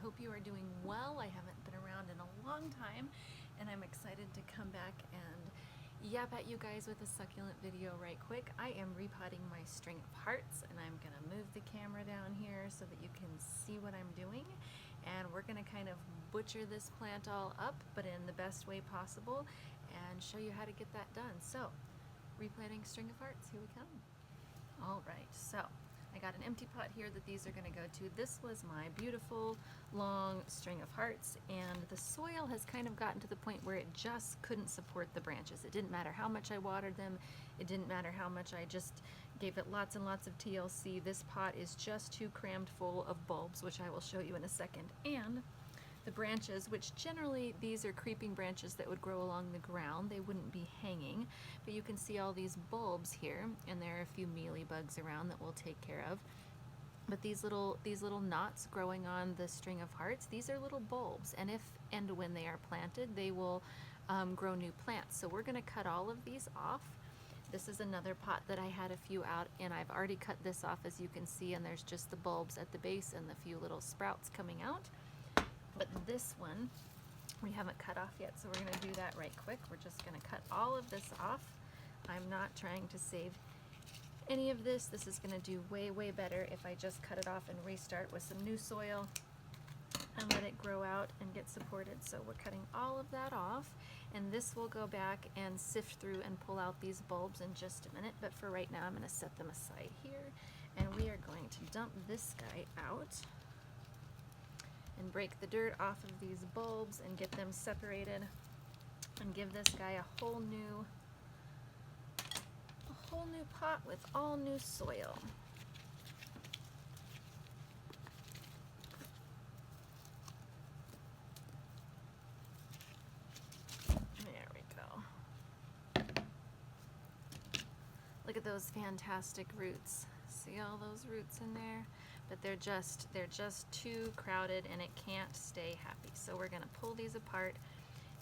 hope you are doing well. I haven't been around in a long time, and I'm excited to come back and yap at you guys with a succulent video right quick. I am repotting my string of hearts, and I'm gonna move the camera down here so that you can see what I'm doing. And we're gonna kind of butcher this plant all up, but in the best way possible, and show you how to get that done. So, replanting string of hearts, here we come. All right, so I got an empty pot here that these are going to go to. This was my beautiful long string of hearts, and the soil has kind of gotten to the point where it just couldn't support the branches. It didn't matter how much I watered them. It didn't matter how much I just gave it lots and lots of TLC. This pot is just too crammed full of bulbs, which I will show you in a second. And the branches, which generally these are creeping branches that would grow along the ground, they wouldn't be hanging, but you can see all these bulbs here, and there are a few mealybugs around that we'll take care of. But these little knots growing on the string of hearts, these are little bulbs, and if and when they are planted, they will grow new plants. So we're going to cut all of these off. This is another pot that I had a few out, and I've already cut this off, as you can see, and there's just the bulbs at the base and the few little sprouts coming out. But this one we haven't cut off yet, so we're going to do that right quick. We're just going to cut all of this off. I'm not trying to save any of this. This is going to do way, way better if I just cut it off and restart with some new soil and let it grow out and get supported. So we're cutting all of that off, and this will go back and sift through and pull out these bulbs in just a minute. But for right now, I'm going to set them aside here, and we are going to dump this guy out and break the dirt off of these bulbs and get them separated and give this guy a whole new pot with all new soil. There we go. Look at those fantastic roots. See all those roots in there? But they're just too crowded, and it can't stay happy. So we're gonna pull these apart.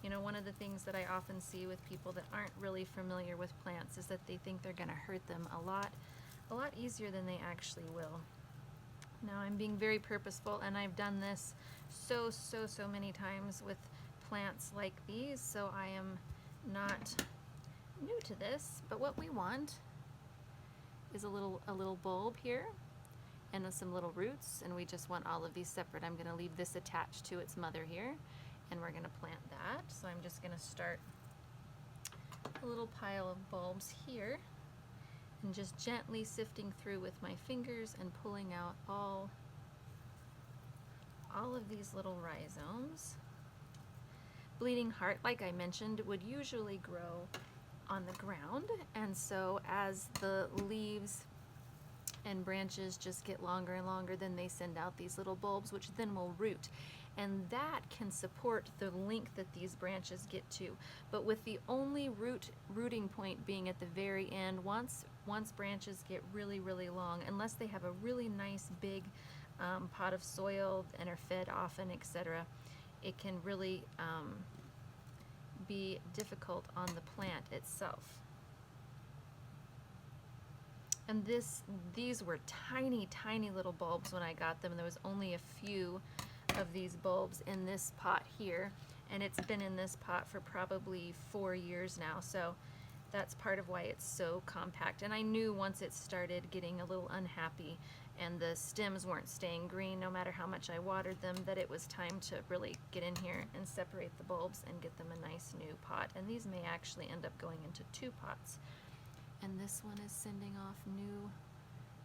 You know, one of the things that I often see with people that aren't really familiar with plants is that they think they're gonna hurt them a lot easier than they actually will. Now I'm being very purposeful, and I've done this so many times with plants like these, so I am not new to this. But what we want is a little bulb here and some little roots, and we just want all of these separate. I'm going to leave this attached to its mother here, and we're going to plant that. So I'm just going to start a little pile of bulbs here and just gently sifting through with my fingers and pulling out all of these little rhizomes. Bleeding heart, like I mentioned, would usually grow on the ground, and so as the leaves and branches just get longer and longer, then they send out these little bulbs, which then will root, and that can support the length that these branches get to. But with the only rooting point being at the very end, once branches get really long, unless they have a really nice big pot of soil and are fed often, etc., it can really be difficult on the plant itself. And these were tiny little bulbs when I got them. There was only a few of these bulbs in this pot here, and it's been in this pot for probably 4 years now, so that's part of why it's so compact. And I knew once it started getting a little unhappy and the stems weren't staying green no matter how much I watered them, that it was time to really get in here and separate the bulbs and get them a nice new pot. And these may actually end up going into 2 pots. And this one is sending off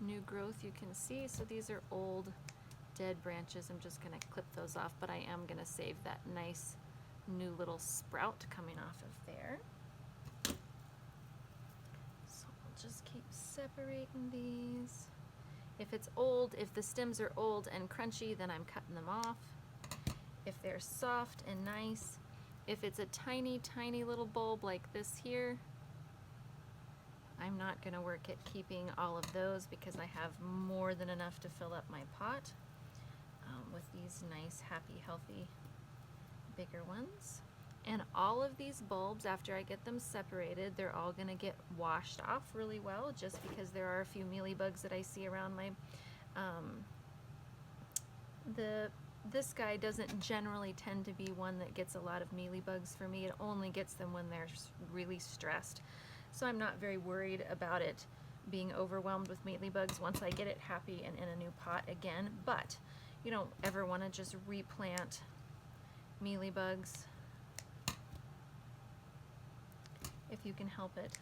new growth, you can see. So these are old dead branches. I'm just going to clip those off, but I am going to save that nice new little sprout coming off of there. So we'll just keep separating these. If it's old, if the stems are old and crunchy, then I'm cutting them off. If they're soft and nice, if it's a tiny little bulb like this here, I'm not going to work at keeping all of those because I have more than enough to fill up my pot with these nice, happy, healthy, bigger ones. And all of these bulbs, after I get them separated, they're all going to get washed off really well, just because there are a few mealybugs that I see around my the this guy doesn't generally tend to be one that gets a lot of mealybugs for me. It only gets them when they're really stressed. So I'm not very worried about it being overwhelmed with mealybugs once I get it happy and in a new pot again. But you don't ever want to just replant mealybugs if you can help it,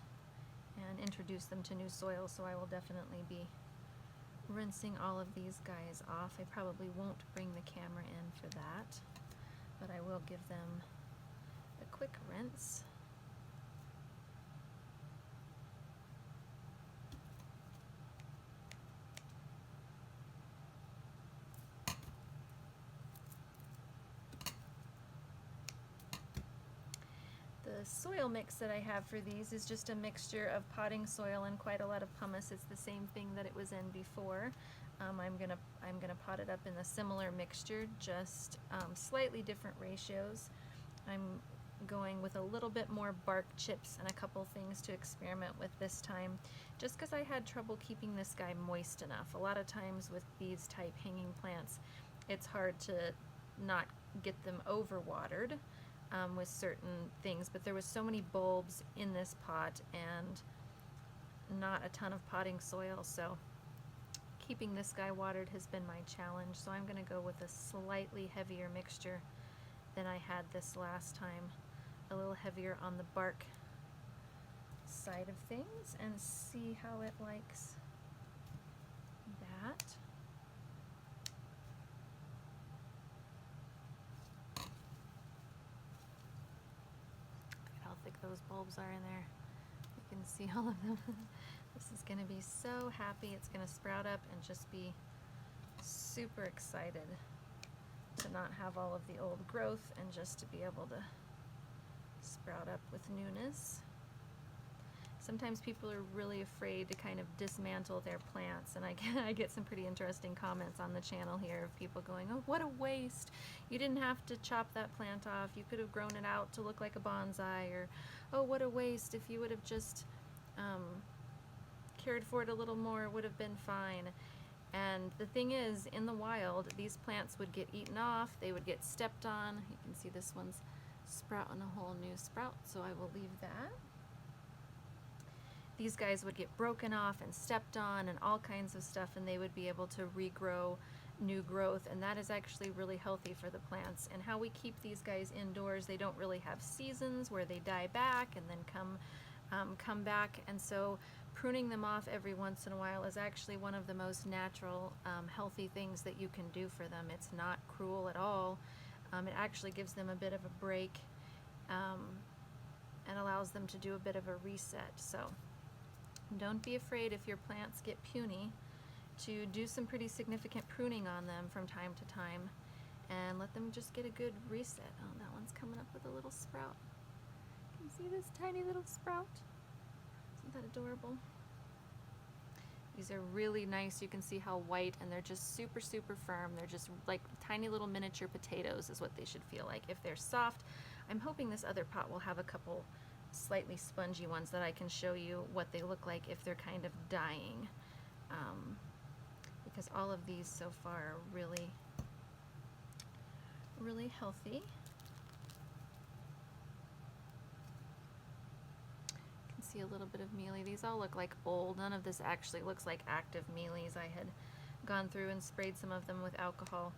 and introduce them to new soil. So I will definitely be rinsing all of these guys off. I probably won't bring the camera in for that, but I will give them a quick rinse. The soil mix that I have for these is just a mixture of potting soil and quite a lot of pumice. It's the same thing that it was in before. I'm gonna pot it up in a similar mixture, just slightly different ratios. I'm going with a little bit more bark chips and a couple things to experiment with this time, just because I had trouble keeping this guy moist enough. A lot of times with these type hanging plants, it's hard to not get them overwatered with certain things, but there was so many bulbs in this pot and not a ton of potting soil, so keeping this guy watered has been my challenge. So I'm going to go with a slightly heavier mixture than I had this last time, a little heavier on the bark side of things, and see how it likes that. How thick those bulbs are in there. You can see all of them. This is going to be so happy. It's going to sprout up and just be super excited to not have all of the old growth and just to be able to sprout up with newness. Sometimes people are really afraid to kind of dismantle their plants, and I get some pretty interesting comments on the channel here of people going, oh, what a waste. You didn't have to chop that plant off. You could have grown it out to look like a bonsai, or oh, what a waste. If you would have just cared for it a little more, it would have been fine. And the thing is, in the wild, these plants would get eaten off, they would get stepped on. You can see this one's sprouting a whole new sprout, so I will leave that. These guys would get broken off and stepped on and all kinds of stuff, and they would be able to regrow new growth, and that is actually really healthy for the plants. And how we keep these guys indoors, they don't really have seasons where they die back and then come back, and so pruning them off every once in a while is actually one of the most natural, healthy things that you can do for them. It's not cruel at all. It actually gives them a bit of a break and allows them to do a bit of a reset. So don't be afraid if your plants get puny to do some pretty significant pruning on them from time to time and let them just get a good reset. Oh, that one's coming up with a little sprout. Can you see this tiny little sprout? Isn't that adorable? These are really nice. You can see how white, and they're just super, super firm. They're just like tiny little miniature potatoes is what they should feel like. If they're soft, I'm hoping this other pot will have a couple slightly spongy ones that I can show you what they look like if they're kind of dying. Because all of these so far are really, really healthy. See a little bit of mealy. These all look like old. None of this actually looks like active mealies. I had gone through and sprayed some of them with alcohol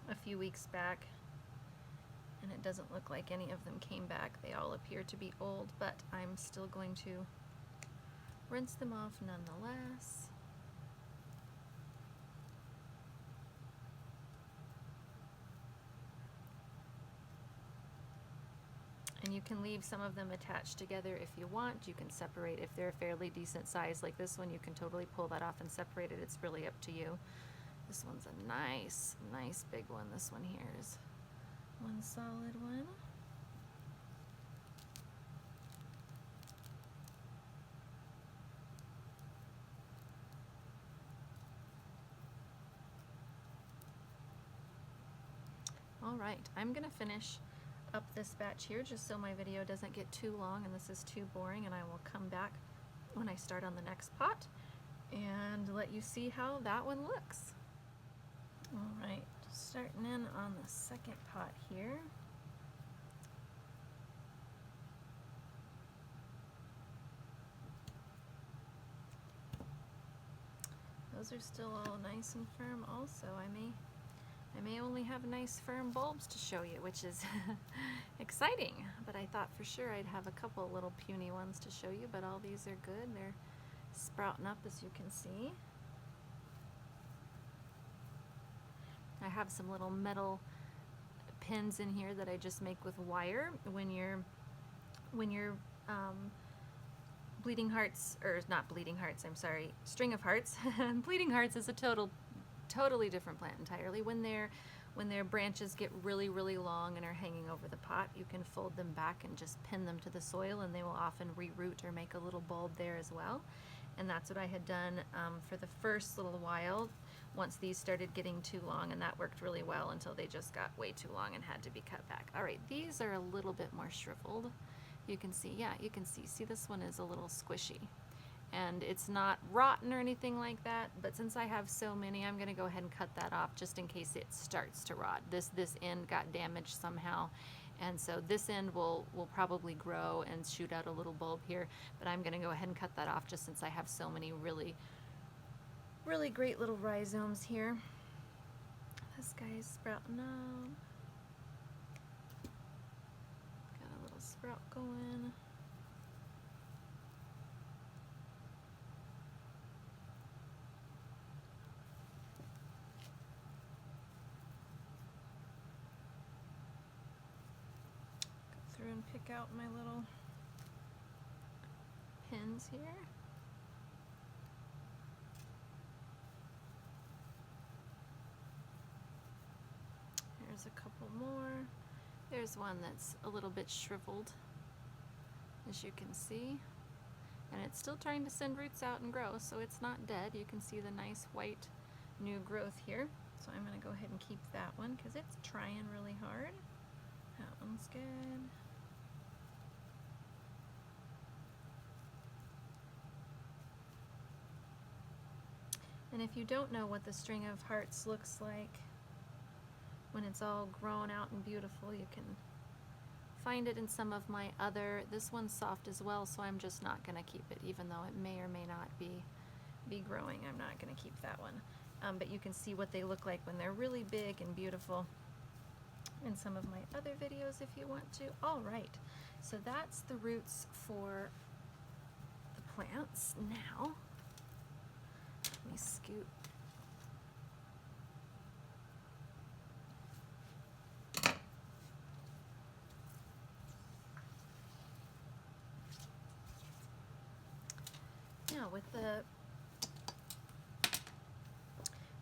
a few weeks back, and it doesn't look like any of them came back. They all appear to be old, but I'm still going to rinse them off nonetheless. And you can leave some of them attached together if you want. You can separate if they're a fairly decent size like this one. You can totally pull that off and separate it. It's really up to you. This one's a nice, nice big one. This one here is one solid one. All right, I'm gonna finish up this batch here just so my video doesn't get too long and this is too boring, and I will come back when I start on the next pot and let you see how that one looks. All right, starting in on the second pot here. Those are still all nice and firm also. I may only have nice firm bulbs to show you, which is exciting, but I thought for sure I'd have a couple little puny ones to show you, but all these are good. They're sprouting up, as you can see. I have some little metal pins in here that I just make with wire. When you're bleeding hearts, or not bleeding hearts, I'm sorry, string of hearts. Bleeding hearts is a totally different plant entirely. When their branches get really long and are hanging over the pot, you can fold them back and just pin them to the soil, and they will often reroot or make a little bulb there as well. And that's what I had done for the first little while, once these started getting too long, and that worked really well until they just got way too long and had to be cut back. All right, these are a little bit more shriveled. You can see, yeah, you can see this one is a little squishy. And it's not rotten or anything like that, but since I have so many, I'm gonna go ahead and cut that off just in case it starts to rot. This end got damaged somehow, and so this end will probably grow and shoot out a little bulb here, but I'm gonna go ahead and cut that off just since I have so many really great little rhizomes here. This guy's sprouting up. Got a little sprout going. And pick out my little pins here. There's a couple more. There's one that's a little bit shriveled, as you can see, and it's still trying to send roots out and grow, so it's not dead. You can see the nice white new growth here. So I'm going to go ahead and keep that one because it's trying really hard. That one's good. And if you don't know what the string of hearts looks like when it's all grown out and beautiful, you can find it in some of my other, this one's soft as well, so I'm just not going to keep it, even though it may or may not be growing. I'm not going to keep that one. But you can see what they look like when they're really big and beautiful in some of my other videos if you want to. All right, so that's the roots for the plants. Now, let me scoot. Now with the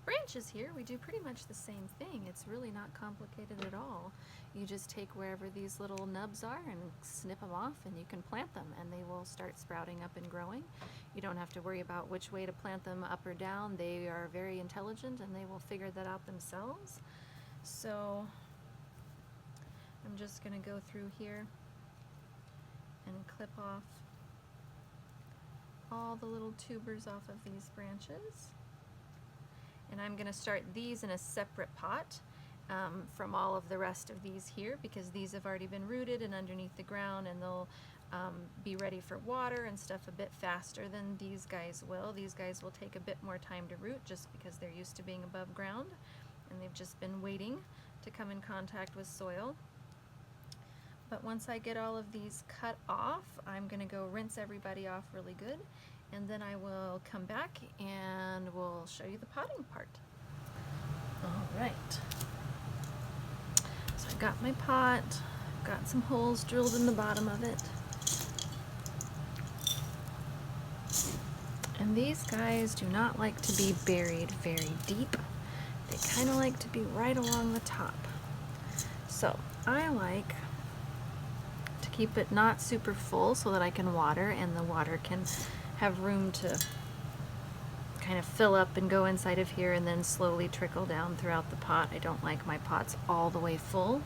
branches here, we do pretty much the same thing. It's really not complicated at all. You just take wherever these little nubs are and snip them off, and you can plant them, and they will start sprouting up and growing. You don't have to worry about which way to plant them, up or down. They are very intelligent, and they will figure that out themselves. So I'm just going to go through here and clip off all the little tubers off of these branches. And I'm going to start these in a separate pot from all of the rest of these here, because these have already been rooted and underneath the ground, and they'll be ready for water and stuff a bit faster than these guys will. These guys will take a bit more time to root just because they're used to being above ground, and they've just been waiting to come in contact with soil. But once I get all of these cut off, I'm going to go rinse everybody off really good, and then I will come back and we'll show you the potting part. All right. So I got my pot, got some holes drilled in the bottom of it. And these guys do not like to be buried very deep. They kind of like to be right along the top. So I like to keep it not super full so that I can water, and the water can have room to kind of fill up and go inside of here and then slowly trickle down throughout the pot. I don't like my pots all the way full,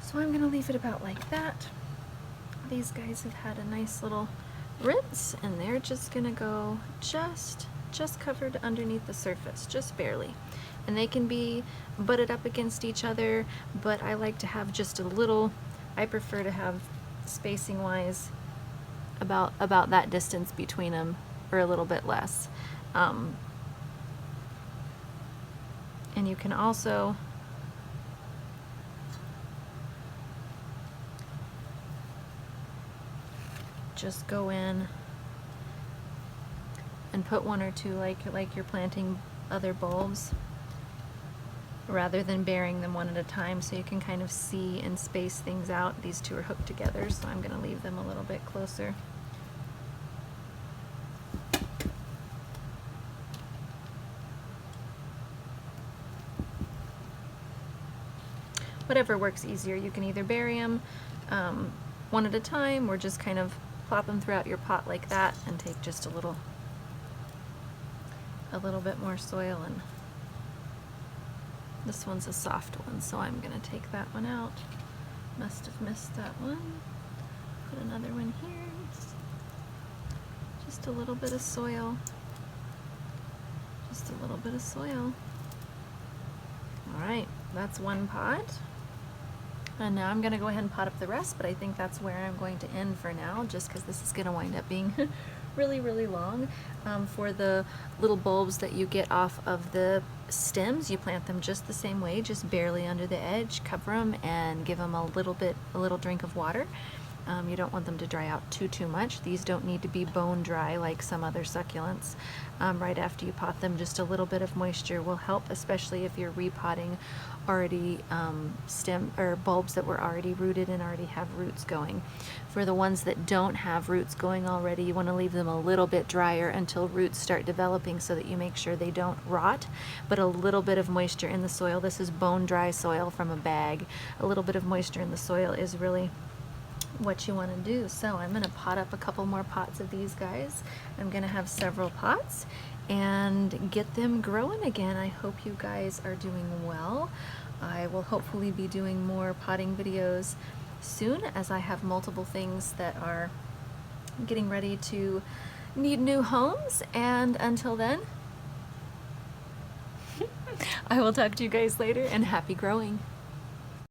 so I'm going to leave it about like that. These guys have had a nice little rinse, and they're just going to go just covered underneath the surface, just barely. and they can be butted up against each other, but I like to have just a little, I prefer to have spacing wise about that distance between them, or a little bit less. And you can also just go in and put one or two, like you're planting other bulbs, rather than burying them one at a time, so you can kind of see and space things out. These two are hooked together, so I'm going to leave them a little bit closer. Whatever works easier. You can either bury them one at a time, or just kind of plop them throughout your pot like that and take just a little bit more soil. And this one's a soft one, so I'm gonna take that one out. Must have missed that one. Put another one here. Just a little bit of soil. Just a little bit of soil. All right, that's one pot. And now I'm gonna go ahead and pot up the rest, but I think that's where I'm going to end for now, just because this is gonna wind up being really, really long. For the little bulbs that you get off of the stems, you plant them just the same way, just barely under the edge, cover them, and give them a little drink of water. You don't want them to dry out too much. These don't need to be bone dry like some other succulents. Right after you pot them, just a little bit of moisture will help, especially if you're repotting already stem or bulbs that were already rooted and already have roots going. For the ones that don't have roots going already, you want to leave them a little bit drier until roots start developing, so that you make sure they don't rot. But a little bit of moisture in the soil, this is bone dry soil from a bag, a little bit of moisture in the soil is really what you want to do. So I'm going to pot up a couple more pots of these guys. I'm going to have several pots and get them growing again. I hope you guys are doing well. I will hopefully be doing more potting videos soon, as I have multiple things that are getting ready to need new homes. And until then, I will talk to you guys later, and happy growing.